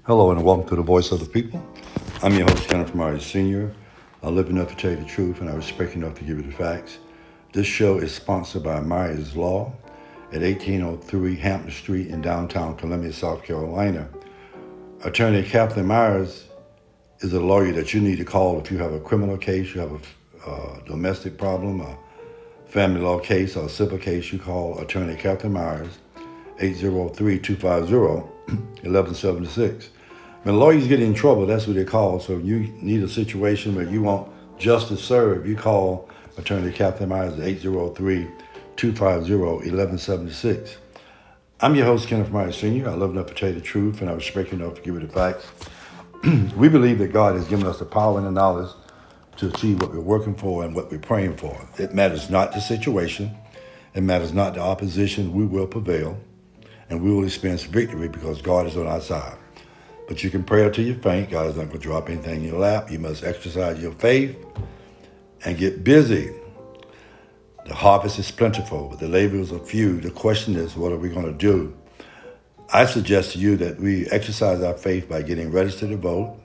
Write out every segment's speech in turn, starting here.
Hello and welcome to the Voice of the People. I'm your host, Kenneth Myers Sr. I live enough to tell you the truth and I respect enough to give you the facts. This show is sponsored by Myers Law at 1803 Hampton Street in downtown Columbia, South Carolina. Attorney Kathleen Myers is a lawyer that you need to call if you have a criminal case, you have a domestic problem, a family law case, or a civil case. You call Attorney Kathleen Myers, 803-250-1176. When lawyers get in trouble, that's what they call. So if you need a situation where you want justice served, you call Attorney Kathleen Myers at 803-250-1176. I'm your host, Kenneth Myers Sr. I love enough to tell you the truth, and I respect you enough to give you the facts. We believe that God has given us the power and the knowledge to achieve what we're working for and what we're praying for. It matters not the situation. It matters not the opposition. We will prevail, and we will experience victory because God is on our side. But you can pray until you faint. God is not going to drop anything in your lap. You must exercise your faith and get busy. The harvest is plentiful, but the laborers are few. The question is, what are we going to do? I suggest to you that we exercise our faith by getting registered to vote,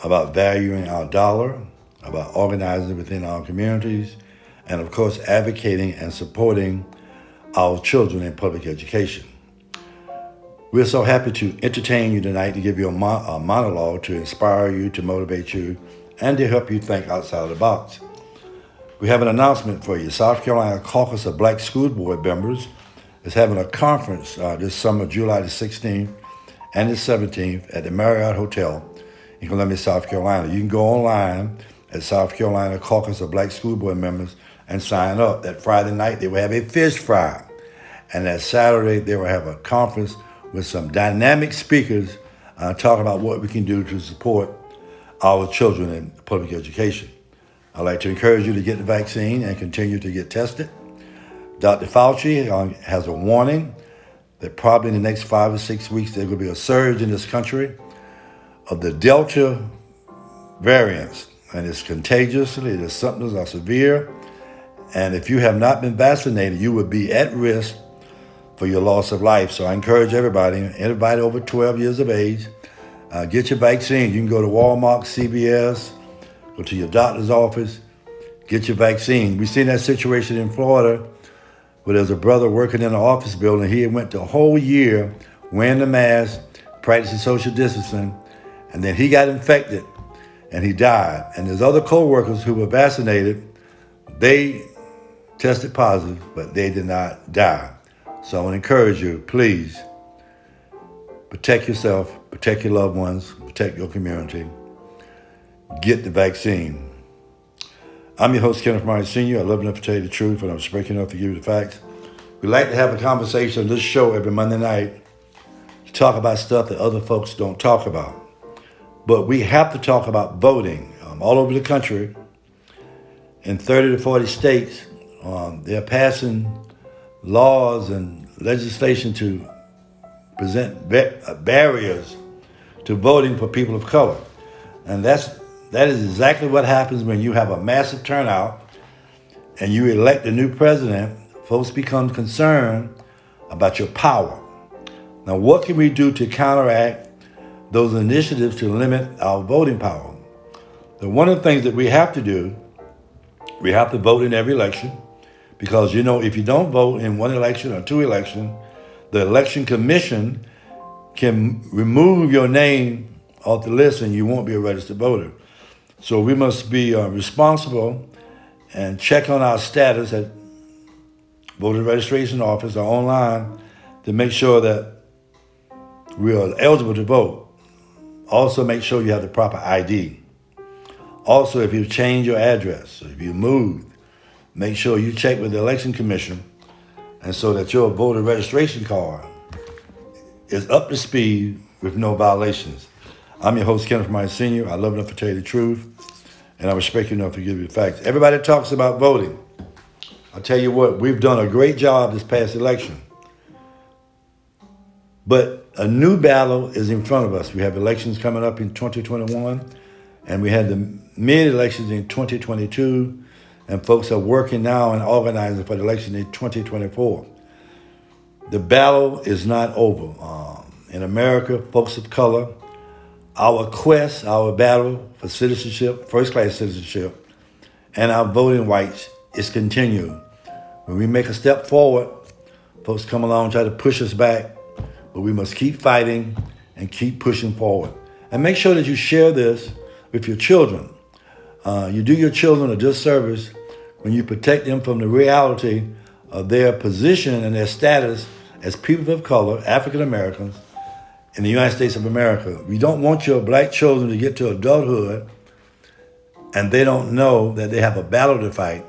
about valuing our dollar, about organizing within our communities, and of course, advocating and supporting our children in public education. We're so happy to entertain you tonight, to give you a monologue to inspire you, to motivate you, and to help you think outside of the box. We have an announcement for you. South Carolina Caucus of Black School Board Members is having a conference this summer, July the 16th and the 17th at the Marriott Hotel in Columbia, South Carolina. You can go online at South Carolina Caucus of Black School Board Members and sign up. That Friday night, they will have a fish fry. And that Saturday, they will have a conference with some dynamic speakers talking about what we can do to support our children in public education. I'd like to encourage you to get the vaccine and continue to get tested. Dr. Fauci has a warning that probably in the next 5 or 6 weeks, there will be a surge in this country of the Delta variants. And it's contagious, the symptoms are severe. And if you have not been vaccinated, you would be at risk for your loss of life. So I encourage everybody over 12 years of age, get your vaccine. You can go to Walmart, CVS, go to your doctor's office, get your vaccine. We've seen that situation in Florida where there's a brother working in an office building. He went the whole year wearing the mask, practicing social distancing, and then he got infected and he died. And there's other co-workers who were vaccinated. They tested positive, but they did not die. So I want to encourage you, please protect yourself, protect your loved ones, protect your community. Get the vaccine. I'm your host, Kenneth Myers Sr. I love enough to tell you the truth, and I'm speaking enough to give you the facts. We like to have a conversation on this show every Monday night to talk about stuff that other folks don't talk about. But we have to talk about voting. All over the country, in 30 to 40 states, they're passing laws and legislation to present barriers to voting for people of color. And that is exactly what happens when you have a massive turnout and you elect a new president. Folks become concerned about your power. Now, what can we do to counteract those initiatives to limit our voting power? Now, one of the things that we have to do, we have to vote in every election. Because, if you don't vote in one election or two elections, the election commission can remove your name off the list and you won't be a registered voter. So we must be responsible and check on our status at voter registration office or online to make sure that we are eligible to vote. Also, make sure you have the proper ID. Also, if you change your address, if you moved, make sure you check with the election commission and so that your voter registration card is up to speed with no violations. I'm your host, Kenneth Myers Sr. I love enough to tell you the truth, and I respect you enough to give you the facts. Everybody talks about voting. I'll tell you what, we've done a great job this past election. But a new battle is in front of us. We have elections coming up in 2021, and we had the mid-elections in 2022, and folks are working now and organizing for the election in 2024. The battle is not over. in America, folks of color, our quest, our battle for citizenship, first-class citizenship, and our voting rights is continuing. When we make a step forward, folks come along and try to push us back, but we must keep fighting and keep pushing forward. And make sure that you share this with your children. You do your children a disservice when you protect them from the reality of their position and their status as people of color, African Americans, in the United States of America. We don't want your black children to get to adulthood and they don't know that they have a battle to fight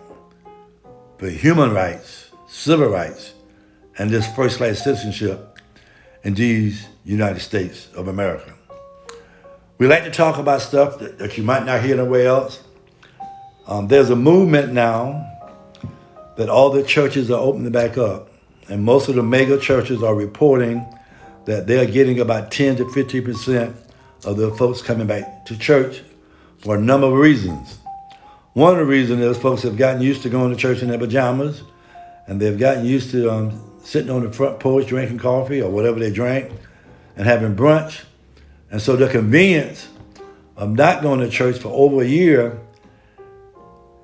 for human rights, civil rights, and this first-class citizenship in these United States of America. We like to talk about stuff that you might not hear nowhere else. There's a movement now that all the churches are opening back up, and most of the mega churches are reporting that they're getting about 10 to 50% of the folks coming back to church for a number of reasons. One of the reasons is folks have gotten used to going to church in their pajamas, and they've gotten used to sitting on the front porch drinking coffee or whatever they drank and having brunch. And so the convenience of not going to church for over a year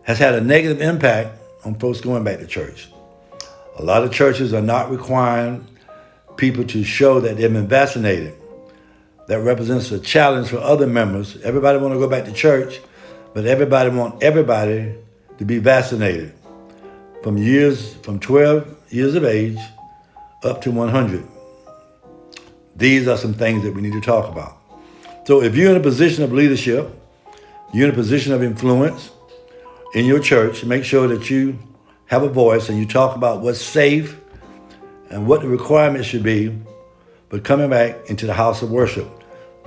has had a negative impact on folks going back to church. A lot of churches are not requiring people to show that they've been vaccinated. That represents a challenge for other members. Everybody want to go back to church, but everybody want everybody to be vaccinated from 12 years of age up to 100. These are some things that we need to talk about. So if you're in a position of leadership, you're in a position of influence in your church, make sure that you have a voice and you talk about what's safe and what the requirements should be for coming back into the house of worship.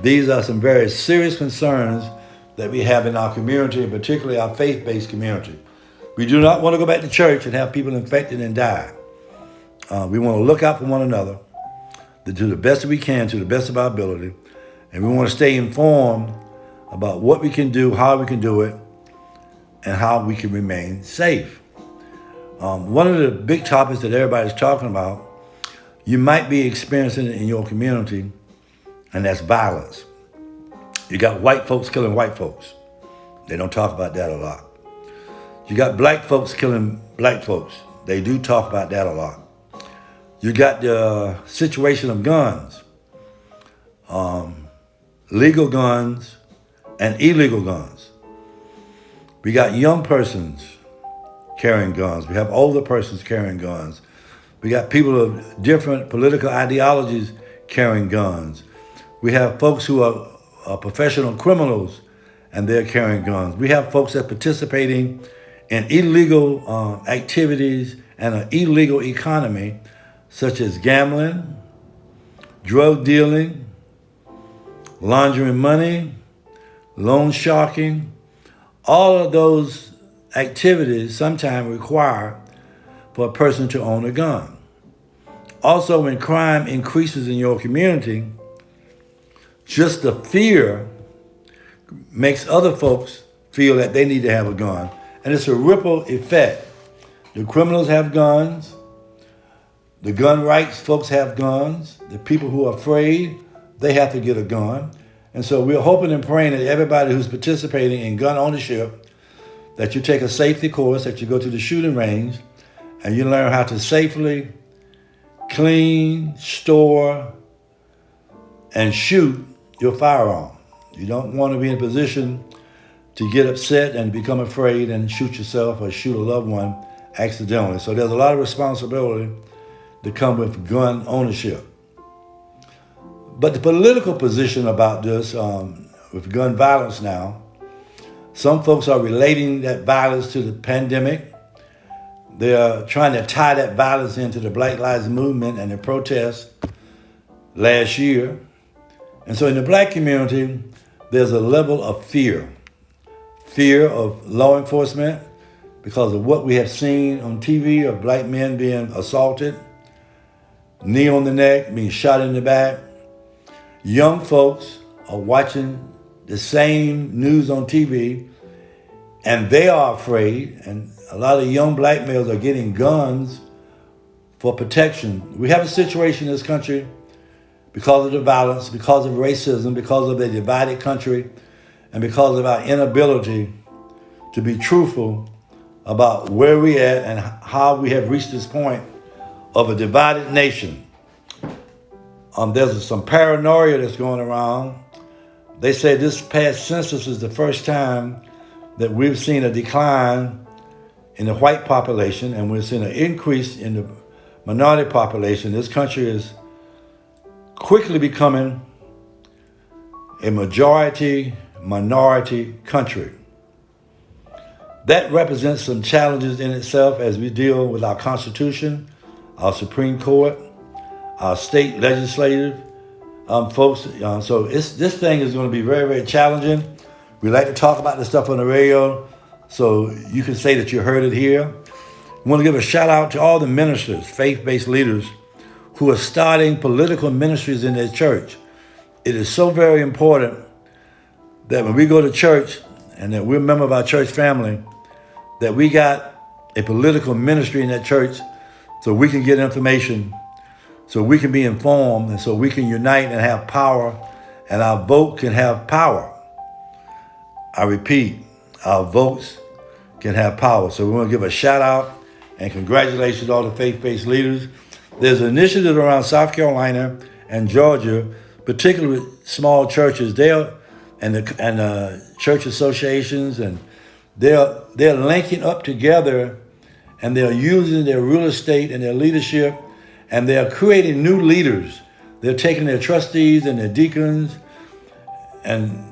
These are some very serious concerns that we have in our community, and particularly our faith-based community. We do not want to go back to church and have people infected and die. We want to look out for one another, to do the best we can to the best of our ability, and we want to stay informed about what we can do, how we can do it, and how we can remain safe. One of the big topics that everybody's talking about, you might be experiencing it in your community, and that's violence. You got white folks killing white folks. They don't talk about that a lot. You got black folks killing black folks. They do talk about that a lot. You got the situation of guns, legal guns and illegal guns. We got young persons carrying guns. We have older persons carrying guns. We got people of different political ideologies carrying guns. We have folks who are professional criminals and they're carrying guns. We have folks that are participating in illegal activities and an illegal economy, such as gambling, drug dealing, laundering money, loan sharking. All of those activities sometimes require for a person to own a gun. Also, when crime increases in your community, just the fear makes other folks feel that they need to have a gun. And it's a ripple effect. The criminals have guns. The gun rights folks have guns. The people who are afraid, they have to get a gun. And so we're hoping and praying that everybody who's participating in gun ownership, that you take a safety course, that you go to the shooting range, and you learn how to safely clean, store, and shoot your firearm. You don't want to be in a position to get upset and become afraid and shoot yourself or shoot a loved one accidentally. So there's a lot of responsibility to come with gun ownership. But the political position about this, with gun violence now, some folks are relating that violence to the pandemic. They're trying to tie that violence into the Black Lives Movement and the protests last year. And so in the black community, there's a level of fear of law enforcement because of what we have seen on TV of black men being assaulted, knee on the neck, being shot in the back. Young folks are watching the same news on TV and they are afraid, and a lot of young black males are getting guns for protection. We have a situation in this country because of the violence, because of racism, because of the divided country, and because of our inability to be truthful about where we at and how we have reached this point of a divided nation. There's some paranoia that's going around. They say this past census is the first time that we've seen a decline in the white population, and we've seen an increase in the minority population. This country is quickly becoming a majority minority country. That represents some challenges in itself as we deal with our Constitution, our Supreme Court, our state legislative folks. So this thing is going to be very, very challenging. We like to talk about this stuff on the radio, so you can say that you heard it here. We want to give a shout out to all the ministers, faith-based leaders, who are starting political ministries in their church. It is so very important that when we go to church and that we're a member of our church family, that we got a political ministry in that church so we can get information, so we can be informed, and so we can unite and have power, and our vote can have power. I repeat, our votes can have power. So we want to give a shout out and congratulations to all the faith-based leaders. There's initiatives around South Carolina and Georgia, particularly with small churches. And the church associations, and they're linking up together, and they're using their real estate and their leadership, and they're creating new leaders. They're taking their trustees and their deacons and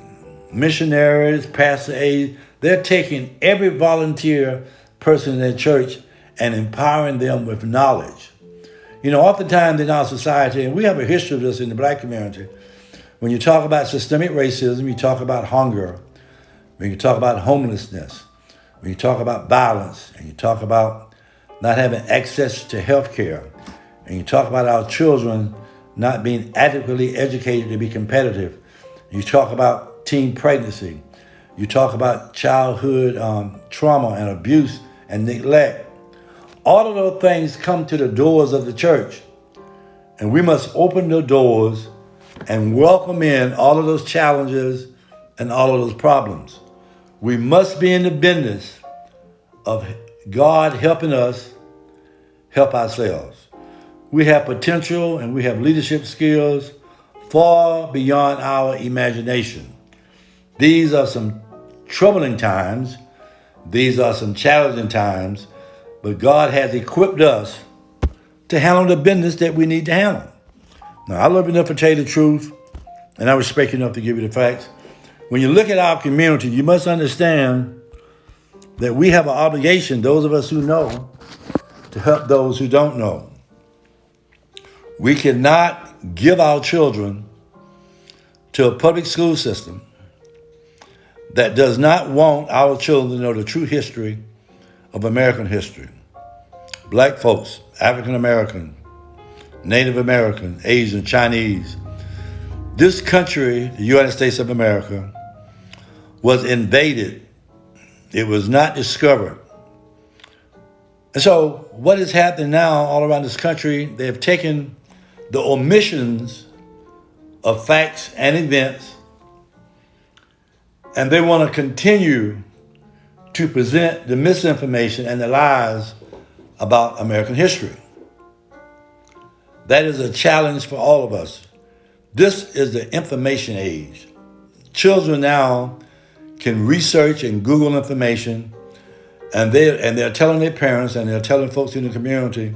missionaries, pastor aides. They're taking every volunteer person in their church and empowering them with knowledge. You know, oftentimes in our society, and we have a history of this in the black community, when you talk about systemic racism, you talk about hunger, when you talk about homelessness, when you talk about violence, and you talk about not having access to health care, and you talk about our children not being adequately educated to be competitive, you talk about teen pregnancy, you talk about childhood trauma and abuse and neglect. All of those things come to the doors of the church, and we must open the doors and welcome in all of those challenges and all of those problems. We must be in the business of God helping us help ourselves. We have potential and we have leadership skills far beyond our imagination. These are some troubling times. These are some challenging times, but God has equipped us to handle the business that we need to handle. Now, I love enough to tell you the truth, and I respect you enough to give you the facts. When you look at our community, you must understand that we have an obligation, those of us who know, to help those who don't know. We cannot give our children to a public school system that does not want our children to know the true history of American history. Black folks, African American, Native American, Asian, Chinese. This country, the United States of America, was invaded. It was not discovered. And so what is happening now all around this country, they have taken the omissions of facts and events, and they want to continue to present the misinformation and the lies about American history. That is a challenge for all of us. This is the information age. Children now can research and Google information, and they're telling their parents and they're telling folks in the community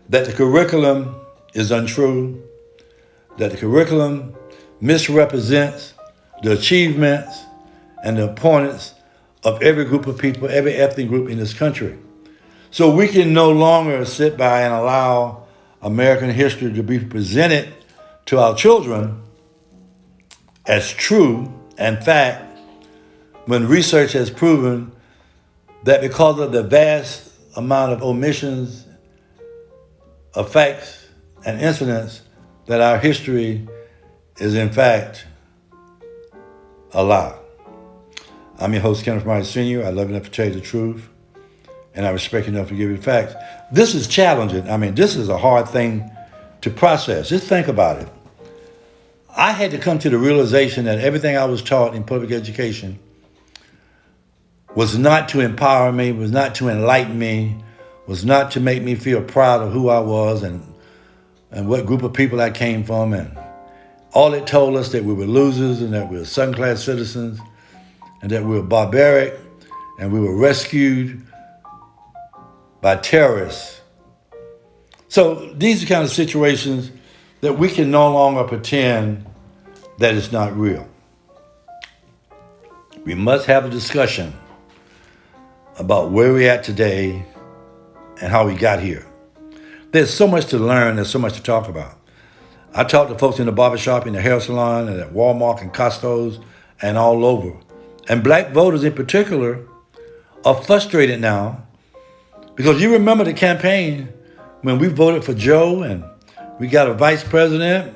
that the curriculum is untrue, that the curriculum misrepresents the achievements and the importance of every group of people, every ethnic group in this country. So we can no longer sit by and allow American history to be presented to our children as true and fact, when research has proven that because of the vast amount of omissions of facts and incidents, that our history is in fact a lie. I'm your host, Kenneth Myers Sr. I love enough to tell you the truth, and I respect you enough to give you the facts. This is challenging. I mean, this is a hard thing to process. Just think about it. I had to come to the realization that everything I was taught in public education was not to empower me, was not to enlighten me, was not to make me feel proud of who I was and what group of people I came from. And all it told us that we were losers and that we were second-class citizens and that we were barbaric and we were rescued by terrorists. So these are the kind of situations that we can no longer pretend that it's not real. We must have a discussion about where we're at today and how we got here. There's so much to learn, there's so much to talk about. I talk to folks in the barbershop, in the hair salon, and at Walmart and Costco's and all over. And black voters in particular are frustrated now because you remember the campaign when we voted for Joe and we got a vice president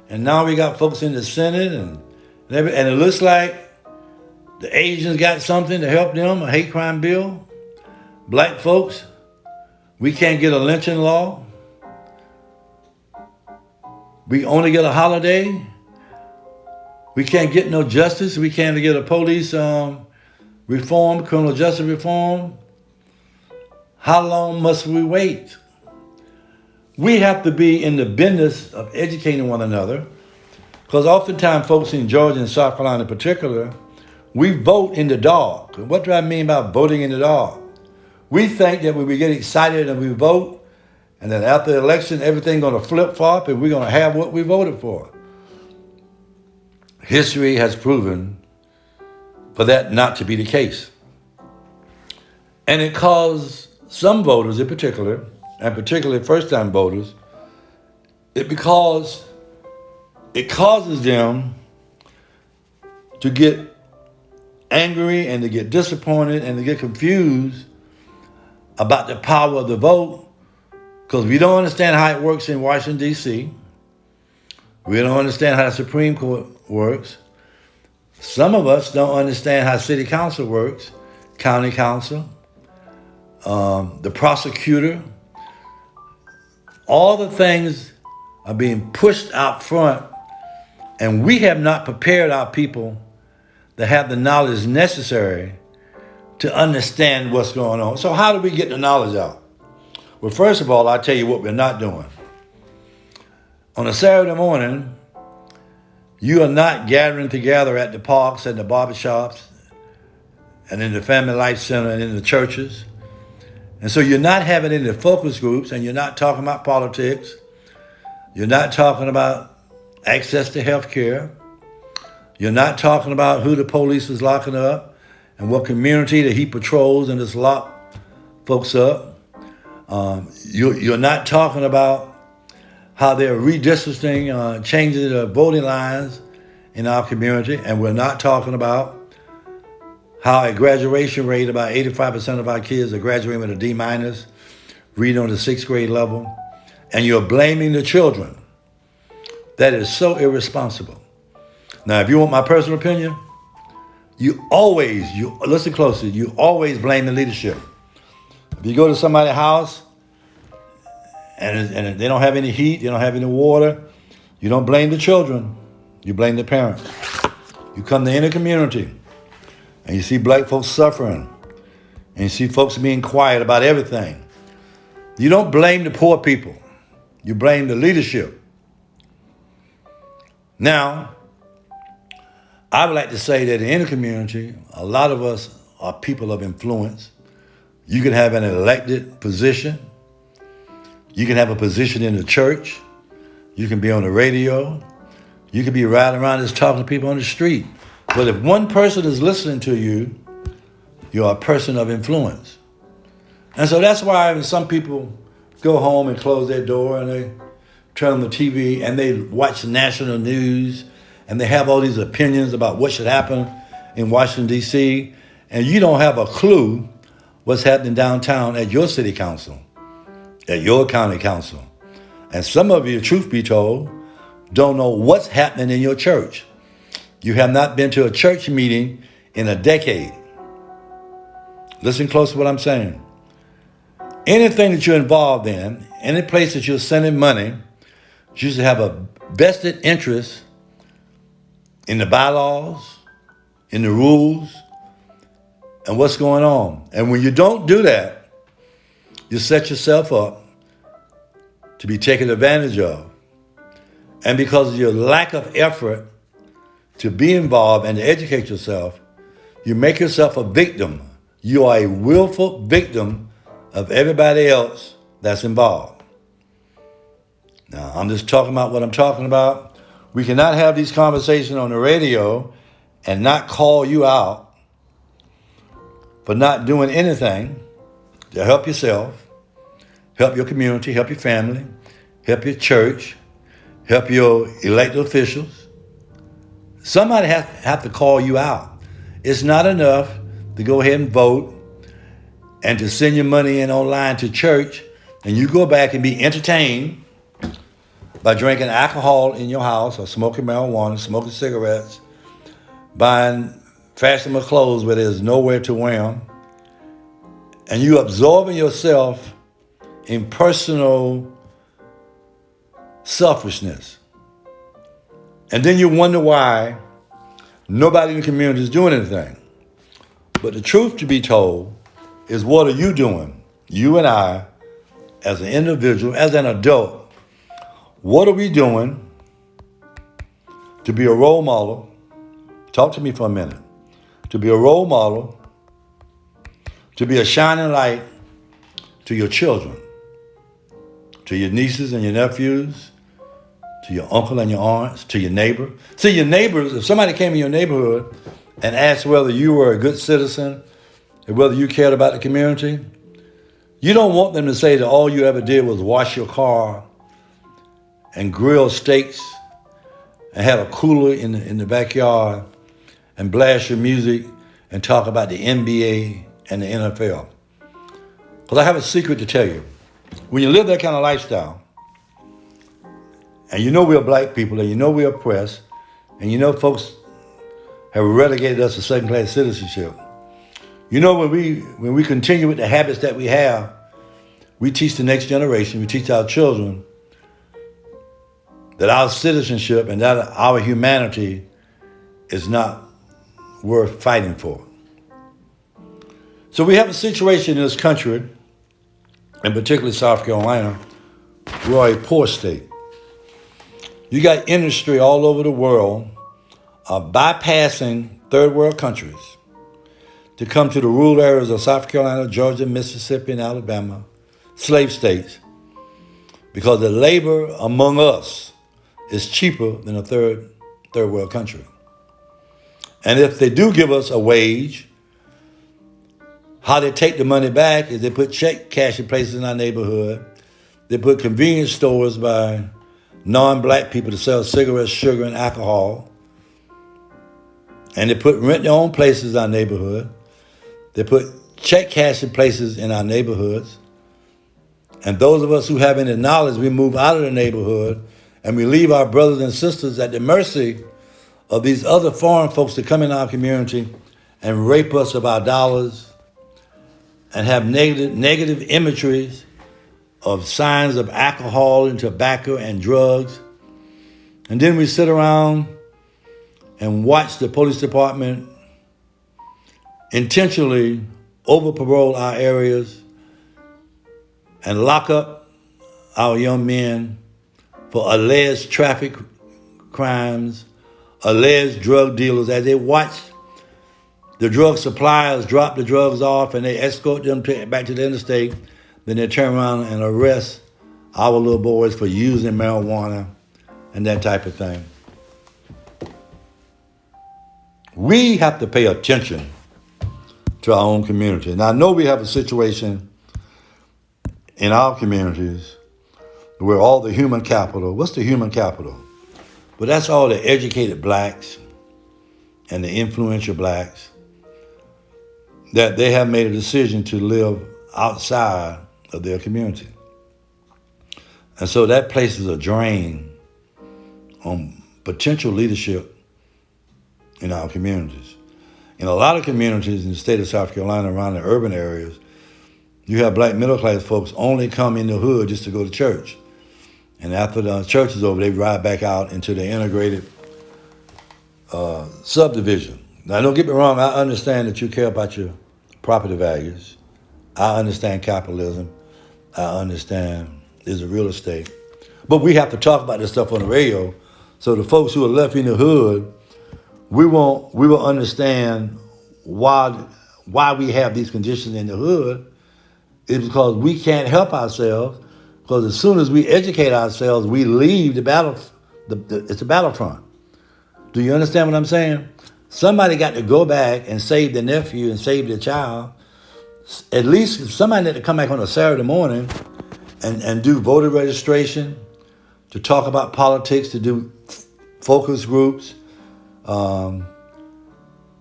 and now we got folks in the Senate and it looks like the Asians got something to help them, a hate crime bill. Black folks, we can't get a lynching law. We only get a holiday. We can't get no justice. We can't get a police reform, criminal justice reform. How long must we wait? We have to be in the business of educating one another because oftentimes folks in Georgia and South Carolina in particular, we vote in the dark. What do I mean by voting in the dark? We think that when we get excited and we vote, and then after the election, everything's going to flip-flop and we're going to have what we voted for. History has proven for that not to be the case. And it caused some voters in particular, and particularly first-time voters, it causes them to get angry and to get disappointed and to get confused about the power of the vote because we don't understand how it works in Washington, D.C. We don't understand how the Supreme Court works. Some of us don't understand how city council works, county council, the prosecutor. All the things are being pushed out front, and we have not prepared our people to have the knowledge necessary to understand what's going on. So how do we get the knowledge out? Well, first of all, I'll tell you what we're not doing. On a Saturday morning, you are not gathering together at the parks and the barbershops and in the Family Life Center and in the churches. And so you're not having any focus groups and you're not talking about politics. You're not talking about access to health care. You're not talking about who the police is locking up and what community that he patrols and just lock folks up. You're not talking about how they're redistricting, changing the voting lines in our community. And we're not talking about how a graduation rate, about 85% of our kids are graduating with a D-, reading on the 6th grade level. And you're blaming the children. That is so irresponsible. Now, if you want my personal opinion, you listen closely, you always blame the leadership. If you go to somebody's house and they don't have any heat, they don't have any water, you don't blame the children, you blame the parents. You come to any community and you see black folks suffering and you see folks being quiet about everything. You don't blame the poor people, you blame the leadership. Now, I would like to say that in the community, a lot of us are people of influence. You can have an elected position. You can have a position in the church. You can be on the radio. You can be riding around just talking to people on the street. But if one person is listening to you, you're a person of influence. And so that's why when some people go home and close their door and they turn on the TV and they watch the national news and they have all these opinions about what should happen in Washington, D.C., and you don't have a clue what's happening downtown at your city council, at your county council. And some of you, truth be told, don't know what's happening in your church. You have not been to a church meeting in a decade. Listen close to what I'm saying. Anything that you're involved in, any place that you're sending money, you should have a vested interest in the bylaws, in the rules, and what's going on. And when you don't do that, you set yourself up to be taken advantage of. And because of your lack of effort to be involved and to educate yourself, you make yourself a victim. You are a willful victim of everybody else that's involved. Now, I'm just talking about what I'm talking about. We cannot have these conversations on the radio and not call you out for not doing anything to help yourself, help your community, help your family, help your church, help your elected officials. Somebody have to call you out. It's not enough to go ahead and vote and to send your money in online to church and you go back and be entertained by drinking alcohol in your house or smoking marijuana, smoking cigarettes, buying fashionable clothes where there's nowhere to wear them, and you absorbing yourself in personal selfishness. And then you wonder why nobody in the community is doing anything. But the truth to be told is, what are you doing? You and I, as an individual, as an adult, what are we doing to be a role model? Talk to me for a minute. To be a role model, to be a shining light to your children, to your nieces and your nephews, to your uncle and your aunts, to your neighbor. See, your neighbors, if somebody came in your neighborhood and asked whether you were a good citizen and whether you cared about the community, you don't want them to say that all you ever did was wash your car and grill steaks and had a cooler in the backyard and blast your music and talk about the NBA and the NFL. Because I have a secret to tell you. When you live that kind of lifestyle, and you know we're black people, and you know we're oppressed, and you know folks have relegated us to second-class citizenship, you know when we continue with the habits that we have, we teach the next generation, we teach our children that our citizenship and that our humanity is not worth fighting for. So we have a situation in this country, and particularly South Carolina, we are a poor state. You got industry all over the world bypassing third world countries to come to the rural areas of South Carolina, Georgia, Mississippi, and Alabama, slave states, because the labor among us is cheaper than a third world country. And if they do give us a wage, how they take the money back is they put check cashing places in our neighborhood. They put convenience stores by non-black people to sell cigarettes, sugar, and alcohol. And they put rent their own places in our neighborhood. They put check cashing places in our neighborhoods. And those of us who have any knowledge, we move out of the neighborhood and we leave our brothers and sisters at the mercy of these other foreign folks that come in our community and rape us of our dollars and have negative imageries of signs of alcohol and tobacco and drugs. And then we sit around and watch the police department intentionally over-parole our areas and lock up our young men for alleged traffic crimes, alleged drug dealers, as they watch the drug suppliers drop the drugs off and they escort them back to the interstate. Then they turn around and arrest our little boys for using marijuana and that type of thing. We have to pay attention to our own community. And I know we have a situation in our communities where all the human capital, what's the human capital? But that's all the educated blacks and the influential blacks, that they have made a decision to live outside of their community. And so that places a drain on potential leadership in our communities. In a lot of communities in the state of South Carolina, around the urban areas, you have black middle class folks only come in the hood just to go to church. And after the church is over, they ride back out into the integrated subdivision. Now, don't get me wrong. I understand that you care about your property values. I understand capitalism. I understand there's a real estate. But we have to talk about this stuff on the radio so the folks who are left in the hood, we will understand why we have these conditions in the hood is because we can't help ourselves because as soon as we educate ourselves, we leave the battle. It's a battlefront. Do you understand what I'm saying? Somebody got to go back and save their nephew and save their child. At least somebody had to come back on a Saturday morning and do voter registration, to talk about politics, to do focus groups, to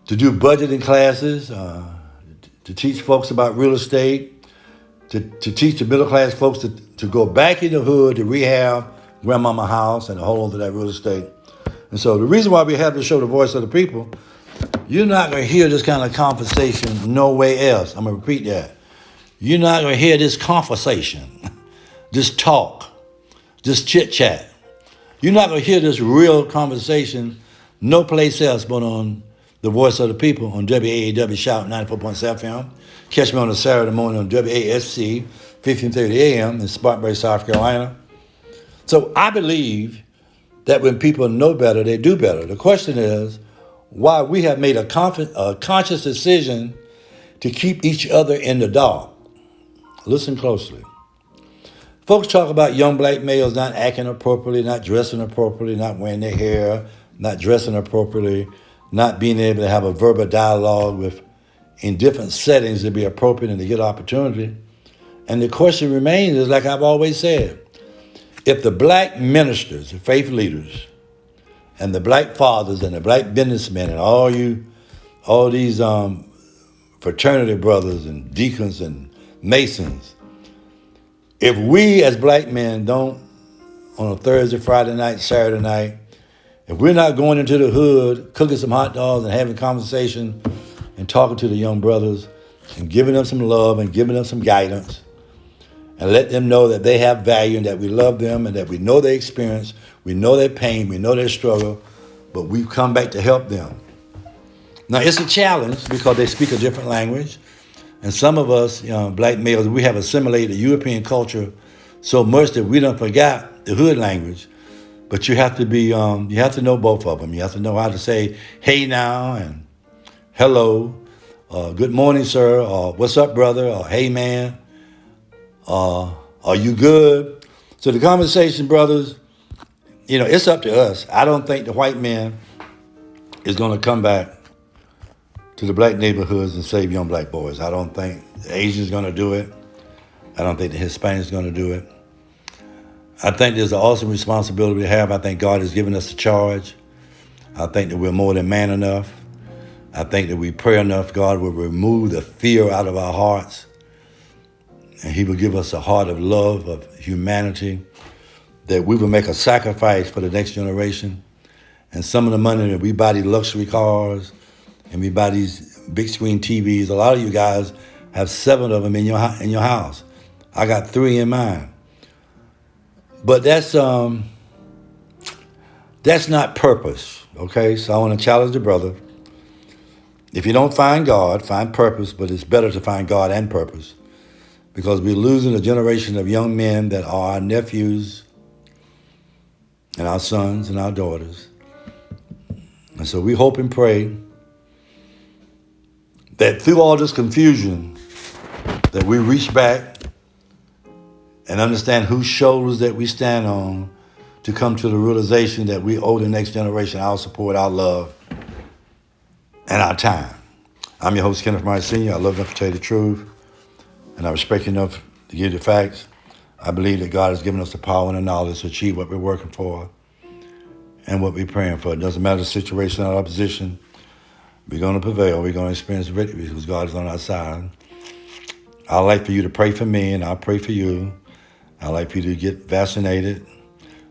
do budgeting classes, to teach folks about real estate, to teach the middle class folks to go back in the hood to rehab grandmama house and to hold on to that real estate. And so the reason why we have to show the voice of the people, you're not going to hear this kind of conversation nowhere else. I'm going to repeat that. You're not going to hear this conversation, this talk, this chit-chat. You're not going to hear this real conversation no place else but on the voice of the people on WAAW Shout 94.7 FM. Catch me on a Saturday morning on WASC 1530 AM in Spartanburg, South Carolina. So I believe that when people know better, they do better. The question is why we have made a conscious decision to keep each other in the dark. Listen closely. Folks talk about young black males not acting appropriately, not dressing appropriately, not wearing their hair, not dressing appropriately, not being able to have a verbal dialogue in different settings to be appropriate and to get opportunity. And the question remains is, like I've always said, if the black ministers, the faith leaders, and the black fathers and the black businessmen and all these fraternity brothers and deacons and masons, if we as black men don't, on a Thursday, Friday night, Saturday night, if we're not going into the hood, cooking some hot dogs and having conversation and talking to the young brothers and giving them some love and giving them some guidance and let them know that they have value and that we love them and that we know their experience, we know their pain, we know their struggle, but we've come back to help them. Now, it's a challenge because they speak a different language. And some of us, black males, we have assimilated the European culture so much that we don't forget the hood language. But you have to be, you have to know both of them. You have to know how to say, hey now, and hello, good morning, sir, or what's up, brother, or hey man, are you good? So the conversation, brothers, it's up to us. I don't think the white man is going to come back to the black neighborhoods and save young black boys. I don't think the Asian's going to do it. I don't think the Hispanic's going to do it. I think there's an awesome responsibility we have. I think God has given us the charge. I think that we're more than man enough. I think that we pray enough, God will remove the fear out of our hearts. And He will give us a heart of love, of humanity, that we will make a sacrifice for the next generation. And some of the money that we buy these luxury cars and we buy these big screen TVs, a lot of you guys have 7 of them in your house. I got 3 in mine. But that's not purpose, okay? So I want to challenge the brother. If you don't find God, find purpose, but it's better to find God and purpose because we're losing a generation of young men that are our nephews and our sons and our daughters. And so we hope and pray that through all this confusion, that we reach back and understand whose shoulders that we stand on to come to the realization that we owe the next generation our support, our love, and our time. I'm your host, Kenneth Myers Sr. I love enough to tell you the truth, and I respect you enough to give you the facts. I believe that God has given us the power and the knowledge to achieve what we're working for and what we're praying for. It doesn't matter the situation or opposition. We're going to prevail. We're going to experience victory because God is on our side. I'd like for you to pray for me, and I'll pray for you. I'd like for you to get vaccinated.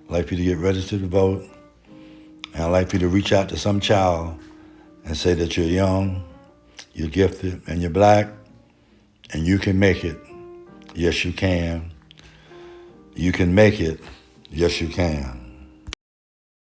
I'd like for you to get registered to vote. And I'd like for you to reach out to some child and say that you're young, you're gifted, and you're black, and you can make it. Yes, you can. You can make it. Yes, you can.